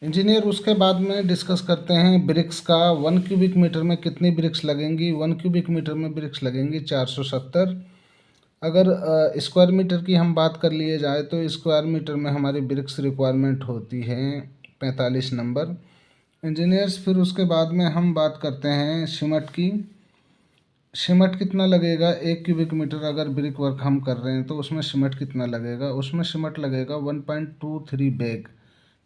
Engineer उसके बाद में डिस्कस करते हैं ब्रिक्स का। 1 क्यूबिक मीटर में कितनी ब्रिक्स लगेंगी? 1 क्यूबिक मीटर में ब्रिक्स लगेंगी 470। अगर स्क्वायर मीटर की हम बात कर लिए जाए तो स्क्वायर मीटर में हमारी ब्रिक्स रिक्वायरमेंट होती है 45 नंबर। इंजीनियर्स फिर उसके बाद में हम बात करते हैं सीमेंट की। सीमेंट कितना लगेगा 1 क्यूबिक मीटर? अगर ब्रिक वर्क हम कर रहे हैं तो उसमें सीमेंट कितना लगेगा? उसमें सीमेंट लगेगा 1.23 बैग।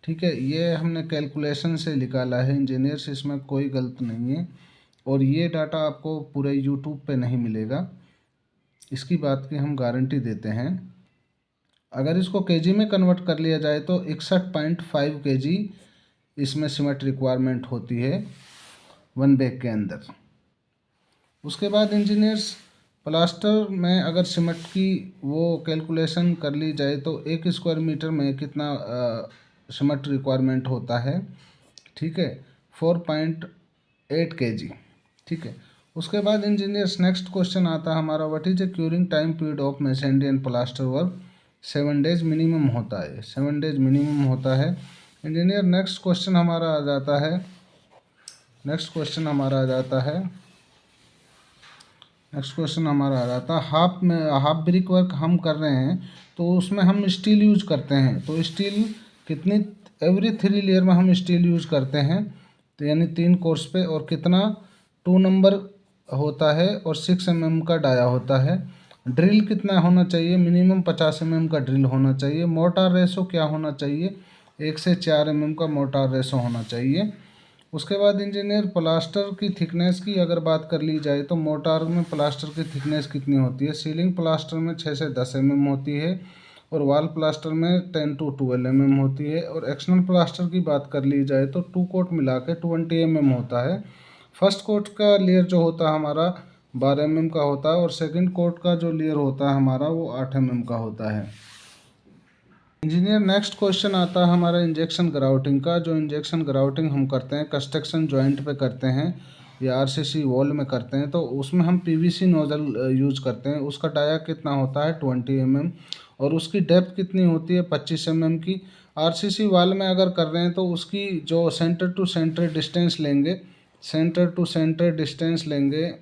ठीक है, ये हमने कैलकुलेशन से निकाला है इंजीनियर्स, इसमें कोई गलत नहीं है और ये डाटा आपको पूरे यूट्यूब पे नहीं मिलेगा, इसकी बात की हम गारंटी देते हैं। अगर इसको केजी में कन्वर्ट कर लिया जाए तो 61.5 केजी इसमें सीमेंट रिक्वायरमेंट होती है 1 बैग के अंदर। उसके बाद इंजीनियर्स प्लास्टर में अगर सीमेंट की वो कैलकुलेशन कर ली जाए तो 1 स्क्वायर मीटर में कितना सीमेंट रिक्वायरमेंट होता है? ठीक है, 4.8 केजी। ठीक है, उसके बाद इंजीनियर्स नेक्स्ट क्वेश्चन आता है हमारा, what is the curing time period of masonry and plaster work? 7 days minimum होता है, 7 डेज मिनिमम होता है। इंजीनियर नेक्स्ट क्वेश्चन हमारा आ जाता है, नेक्स्ट क्वेश्चन हमारा आ जाता है हाफ ब्रिक वर्क हम कर रहे हैं तो उसमें हम स्टील यूज करते हैं। तो स्टील कितनी एवरी 3 लेयर में हम स्टील यूज करते हैं, तो यानी 3 कोर्स पे, और कितना 2 नंबर होता है और 6 mm का डाया होता है। ड्रिल कितना होना चाहिए? मिनिमम 50 mm का ड्रिल होना चाहिए। मोटार रेशो क्या होना चाहिए? 1 से 4 mm का मोटार रेशो होना चाहिए। उसके बाद इंजीनियर प्लास्टर की थिकनेस की अगर बात कर ली जाए तो मोटार में प्लास्टर की थिकनेस कितनी होती है? सीलिंग प्लास्टर में 6 से 10 mm होती है और वॉल प्लास्टर में 10 to 12 mm होती है। और एक्सटर्नल प्लास्टर की बात कर ली जाए तो 2 कोट मिला के 20 mm होता है। फर्स्ट कोट का लेयर जो होता है हमारा 12 mm का होता है और सेकंड कोट का जो लेयर होता है हमारा वो 8 mm का होता है। इंजीनियर नेक्स्ट क्वेश्चन आता है हमारा इंजेक्शन ग्राउटिंग का। जो इंजेक्शन ग्राउटिंग हम करते हैं कंस्ट्रक्शन जॉइंट पे करते हैं या आरसीसी वॉल में करते हैं तो उसमें हम पीवीसी नोजल यूज करते हैं। उसका डाया कितना होता है? 20 mm और उसकी डेप्थ कितनी होती है? 25 mm की। आरसीसी वॉल में अगर कर रहे हैं तो उसकी जो सेंटर टू सेंटर डिस्टेंस लेंगे, सेंटर टू सेंटर डिस्टेंस लेंगे,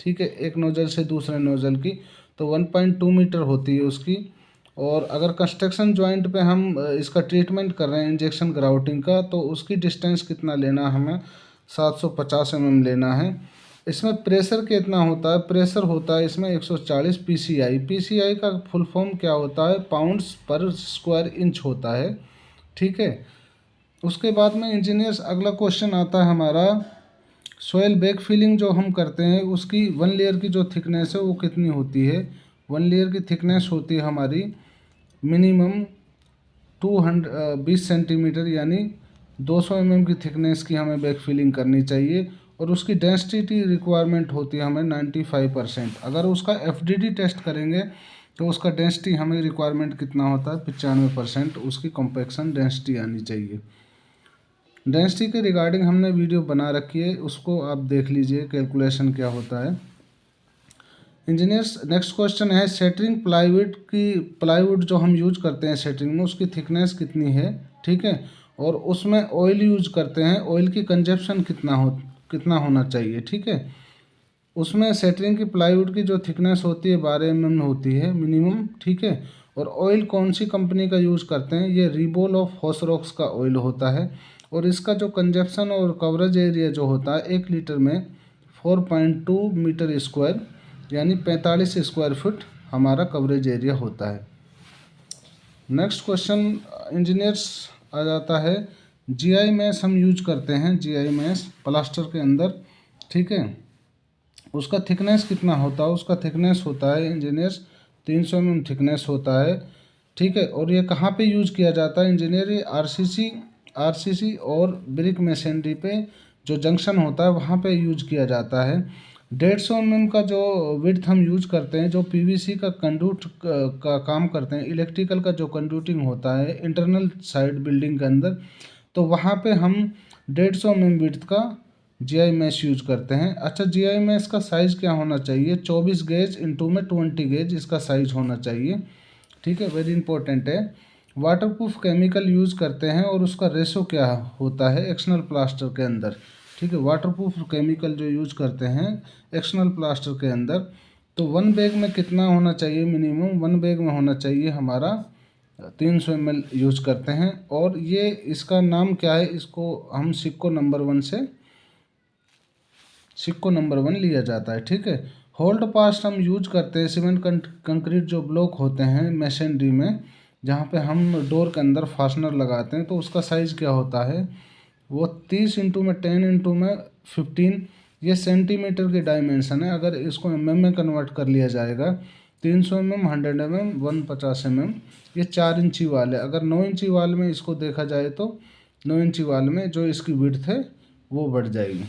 ठीक है, एक नोजल से दूसरे नोजल की, तो 1.2 मीटर होती है उसकी। और अगर कंस्ट्रक्शन जॉइंट पे हम इसका ट्रीटमेंट कर रहे हैं इंजेक्शन ग्राउटिंग का तो उसकी डिस्टेंस कितना लेना हमें? 750 mm लेना है। इसमें प्रेशर कितना होता है? प्रेशर होता है इसमें 140 PCI। PCI का फुल फॉर्म क्या होता है? पाउंड्स पर स्क्वायर इंच होता है। ठीक है, उसके बाद में इंजीनियर्स अगला क्वेश्चन आता है हमारा, सोयल बैक फिलिंग जो हम करते हैं उसकी 1 लेयर की जो थिकनेस है वो कितनी होती है? 1 लेयर की थिकनेस होती है हमारी मिनिमम 220 सेंटीमीटर, यानी 200 mm की थिकनेस की हमें बैक फिलिंग करनी चाहिए। और उसकी डेंसिटी रिक्वायरमेंट होती है हमें 95%। अगर उसका FDD टेस्ट करेंगे तो उसका डेंसिटी हमें रिक्वायरमेंट कितना होता है? 95% उसकी कॉम्पैक्शन डेंसिटी आनी चाहिए। डेंसिटी के रिगार्डिंग हमने वीडियो बना रखी है, उसको आप देख लीजिए कैलकुलेशन क्या होता है। इंजीनियर्स नेक्स्ट क्वेश्चन है, सेटरिंग प्लाईवुड जो हम यूज करते हैं सेटरिंग में उसकी थिकनेस कितनी है? ठीक है, और उसमें ऑयल यूज करते हैं, ऑयल की कंजप्शन कितना होना चाहिए? ठीक है, उसमें सेटरिंग की प्लाईवुड की जो थिकनेस होती है 12 mm होती है मिनिमम। ठीक है, और ऑयल कौन सी कंपनी का यूज़ करते हैं? ये रिबोल ऑफ हॉसरॉक्स का ऑयल होता है। और इसका जो कंजप्शन और कवरेज एरिया जो होता है 1 लीटर में 4.2 मीटर स्क्वायर, यानी 45 स्क्वायर फुट हमारा कवरेज एरिया होता है। नेक्स्ट क्वेश्चन इंजीनियर्स आ जाता है, GI मैश हम यूज करते हैं, GI मैश प्लास्टर के अंदर। ठीक है, उसका थिकनेस कितना होता है? उसका थिकनेस होता है इंजीनियर्स 300 mm थिकनेस होता है। ठीक है, और ये कहाँ पे यूज किया जाता है इंजीनियर? ये आरसीसी और ब्रिक मशीनरी पे जो जंक्शन होता है वहाँ पे यूज किया जाता है। 150 mm का जो विड्थ हम यूज करते हैं, जो पीवीसी का कंडक्ट का काम करते हैं, इलेक्ट्रिकल का जो कंडक्टिंग होता है इंटरनल साइड बिल्डिंग के अंदर, तो वहाँ पे हम 150 mm विड्थ का GI मैश यूज करते हैं। अच्छा, GI मैश का साइज़ क्या होना चाहिए? 24 गेज इंटू में 20 गेज इसका साइज होना चाहिए। ठीक है, वेरी इंपॉर्टेंट है। वाटरप्रूफ केमिकल यूज़ करते हैं और उसका रेशो क्या होता है एक्सटर्नल प्लास्टर के अंदर। ठीक है, वाटरप्रूफ केमिकल जो यूज करते हैं एक्सटर्नल प्लास्टर के अंदर, तो 1 बैग में कितना होना चाहिए, मिनिमम 1 बैग में होना चाहिए हमारा 300 ml यूज करते हैं। और ये इसका नाम क्या है, इसको हम सिक्को नंबर 1 लिया जाता है। ठीक है, होल्ड पास्ट हम यूज करते हैं सीमेंट कंक्रीट जो ब्लॉक होते हैं मशीनरी में, जहाँ पे हम डोर के अंदर फास्टनर लगाते हैं, तो उसका साइज़ क्या होता है, वो 30 इंटू में 10 इंटू में 15, ये सेंटीमीटर की डायमेंशन है। अगर इसको में कन्वर्ट कर लिया जाएगा, 300 mm, 100 mm, 150 mm, ये 4 इंची वाल है। अगर 9 इंची वाल में इसको देखा जाए तो 9 इंची वाल में जो इसकी विड्थ है वो बढ़ जाएगी।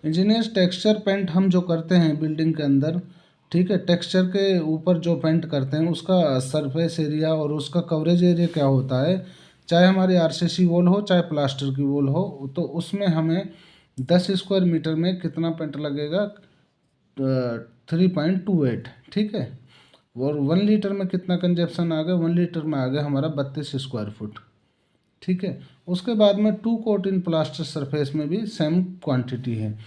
इंजीनियर्स टेक्सचर पेंट हम जो करते हैं बिल्डिंग के अंदर, ठीक है, टेक्सचर के ऊपर जो पेंट करते हैं उसका सरफेस एरिया और उसका कवरेज एरिया क्या होता है, चाहे हमारी आरसीसी वॉल हो चाहे प्लास्टर की वॉल हो, तो उसमें हमें 10 स्क्वायर मीटर में कितना पेंट लगेगा, 3.28। ठीक है, और 1 लीटर में कितना कंजप्शन आ गया, 1 लीटर में आ गया हमारा 32 स्क्वायर फुट। ठीक है, उसके बाद में 2 कोट इन प्लास्टर सरफेस में भी सेम क्वांटिटी है।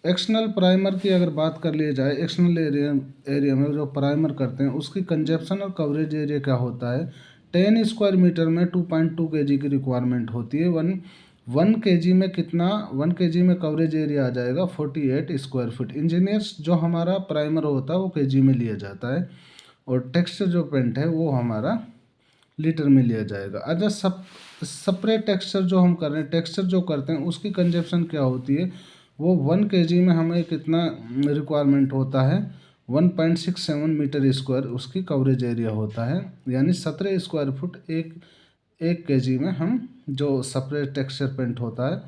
एक्सटर्नल प्राइमर की अगर बात कर लिया जाए, एक्सटर्नल एरिया में जो प्राइमर करते हैं उसकी कंजप्शन और कवरेज एरिया क्या होता है, 10 स्क्वायर मीटर में 2.2 kg की रिक्वायरमेंट होती है। 1 kg में कितना, 1 kg में कवरेज एरिया आ जाएगा 48 स्क्वायर फीट। इंजीनियर्स जो हमारा प्राइमर होता है वो kg में लिया जाता है, और टेक्सचर जो पेंट है वो हमारा लीटर में लिया जाएगा। अच्छा, स्प्रे टेक्सचर जो हम कर रहे हैं, टेक्सचर जो करते हैं उसकी कंजप्शन क्या होती है, वो 1 kg में हमें कितना रिक्वायरमेंट होता है, 1.67 मीटर स्क्वायर उसकी कवरेज एरिया होता है, यानी 17 स्क्वायर फुट एक kg में हम जो स्प्रे टेक्सचर पेंट होता है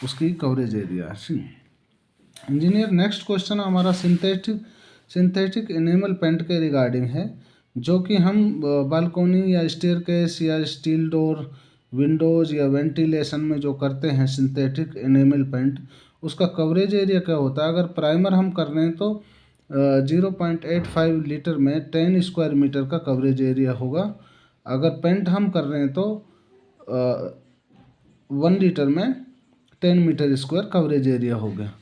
उसकी coverage area. Engineer next question हमारा सिंथेटिक एनिमल पेंट के रिगार्डिंग है, जो कि हम बालकोनी या स्टेयरकेस या स्टील डोर, विंडोज़ या वेंटिलेशन में जो करते हैं सिंथेटिक एनिमल पेंट, उसका कवरेज एरिया क्या होता है। अगर प्राइमर हम कर रहे हैं तो 0.85 लीटर में 10 स्क्वायर मीटर का कवरेज एरिया होगा। अगर पेंट हम कर रहे हैं तो 1 लीटर में 10 मीटर स्क्वायर कवरेज एरिया हो गया।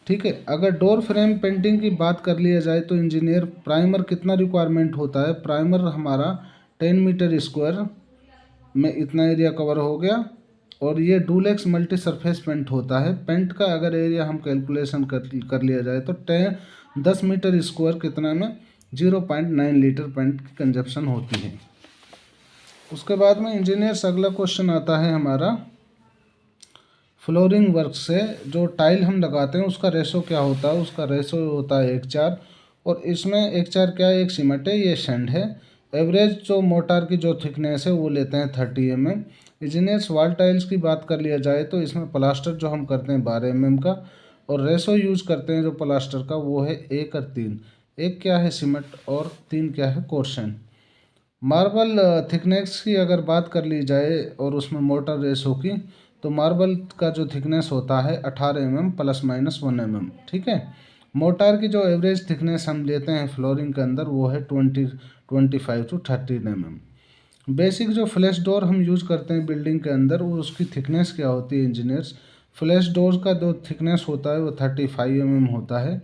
ठीक है, अगर डोर फ्रेम पेंटिंग की बात कर लिया जाए तो इंजीनियर प्राइमर कितना रिक्वायरमेंट होता है, प्राइमर हमारा 10 मीटर स्क्वायर में इतना एरिया कवर हो गया, और ये डुलेक्स मल्टी सरफेस पेंट होता है। पेंट का अगर एरिया हम कैलकुलेशन कर लिया जाए तो 10 मीटर स्क्वायर कितना में 0.9 लीटर पेंट की कंजप्शन होती है। उसके बाद में इंजीनियर्स अगला क्वेश्चन आता है हमारा फ्लोरिंग वर्क से, जो टाइल हम लगाते हैं उसका रेशो क्या होता है, उसका रेशो होता है 1:4, और इसमें 1:4 क्या है, एक सीमेंट है, ये सैंड है। एवरेज जो मोटार की जो थिकनेस है वो लेते हैं 30 mm। इंजीनियर्स वॉल टाइल्स की बात कर लिया जाए तो इसमें प्लास्टर जो हम करते हैं 12 mm का, और रेशो यूज करते हैं जो प्लास्टर का वो है 1 और 3। 1 क्या है सीमेंट और 3 क्या है कोर्सन। मार्बल थिकनेस की अगर बात कर ली जाए और उसमें मोटर रेशो की, तो मार्बल का जो थिकनेस होता है 18 mm ±1 mm। ठीक है, मोटार की जो एवरेज थिकनेस हम लेते हैं फ्लोरिंग के अंदर वो है 25 to 30 mm। बेसिक जो फ्लैश डोर हम यूज करते हैं बिल्डिंग के अंदर, वो उसकी थिकनेस क्या होती है इंजीनियर्स, फ्लैश डोर का जो थिकनेस होता है वो 35 mm होता है।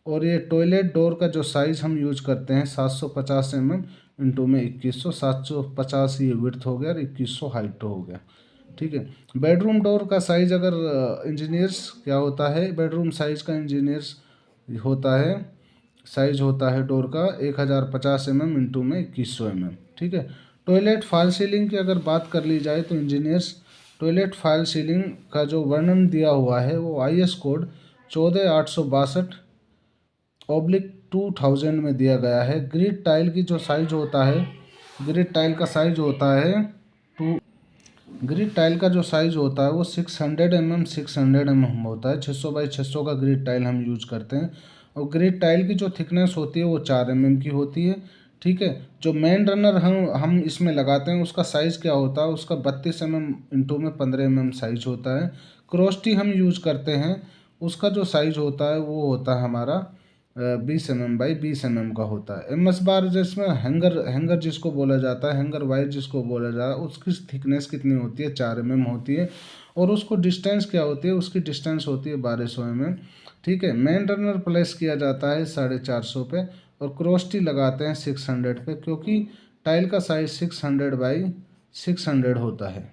और ये टॉयलेट डोर का जो साइज़ हम यूज करते हैं 750 mm इंटू में 2100, 750 ये विड्थ हो गया और 2100 हाइट हो गया। ठीक है, बेडरूम डोर का साइज़ अगर इंजीनियर्स क्या होता है, बेडरूम साइज़ का इंजीनियर्स होता है, साइज होता है डोर का 1050 mm इंटू में 2100 mm। ठीक है, टॉयलेट फॉल सीलिंग की अगर बात कर ली जाए तो इंजीनियर्स टॉयलेट फॉल सीलिंग का जो वर्णन दिया हुआ है वो IS कोड 14862/2000 में दिया गया है। ग्रिड टाइल की जो साइज होता है, ग्रिड टाइल का साइज होता है ग्रिड टाइल का जो साइज होता है वो 600 mm 600 mm होता है। 600 बाई 600 का ग्रिड टाइल हम यूज करते हैं, और ग्रिड टाइल की जो थिकनेस होती है वो 4 mm की होती है। ठीक है, जो मेन रनर हम इसमें लगाते हैं उसका साइज़ क्या होता है, उसका 32 mm इंटू में 15 mm साइज होता है। क्रॉस टी हम यूज करते हैं, उसका जो साइज होता है वो होता है हमारा 20 mm बाई 20 mm का होता है। MS बार जिसमें हैंगर जिसको बोला जाता है, हैंगर वायर जिसको बोला जाता है, उसकी थिकनेस कितनी होती है? 4 mm होती है। और उसको डिस्टेंस क्या होती है? उसकी डिस्टेंस होती है 1200 mm। ठीक है। मेन रनर प्लेस किया जाता है 450 पे, और क्रॉस टी लगाते हैं 600 पे, क्योंकि टाइल का साइज 600 बाई 600 होता है।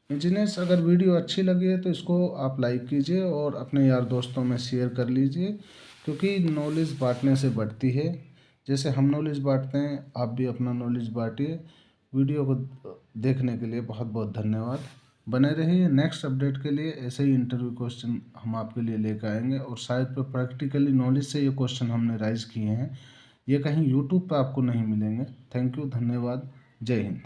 इंजीनियर्स, अगर वीडियो अच्छी लगी है तो इसको आप लाइक कीजिए और अपने यार दोस्तों में शेयर कर लीजिए, क्योंकि नॉलेज बांटने से बढ़ती है। जैसे हम नॉलेज बांटते हैं, आप भी अपना नॉलेज बांटिए। वीडियो को देखने के लिए बहुत बहुत धन्यवाद। बने रहिए। नेक्स्ट अपडेट के लिए ऐसे ही इंटरव्यू क्वेश्चन हम आपके लिए लेकर आएंगे, और शायद पे प्रैक्टिकली नॉलेज से ये क्वेश्चन हमने राइज किए हैं। ये कहीं यूट्यूब पर आपको नहीं मिलेंगे। थैंक यू, धन्यवाद, जय हिंद।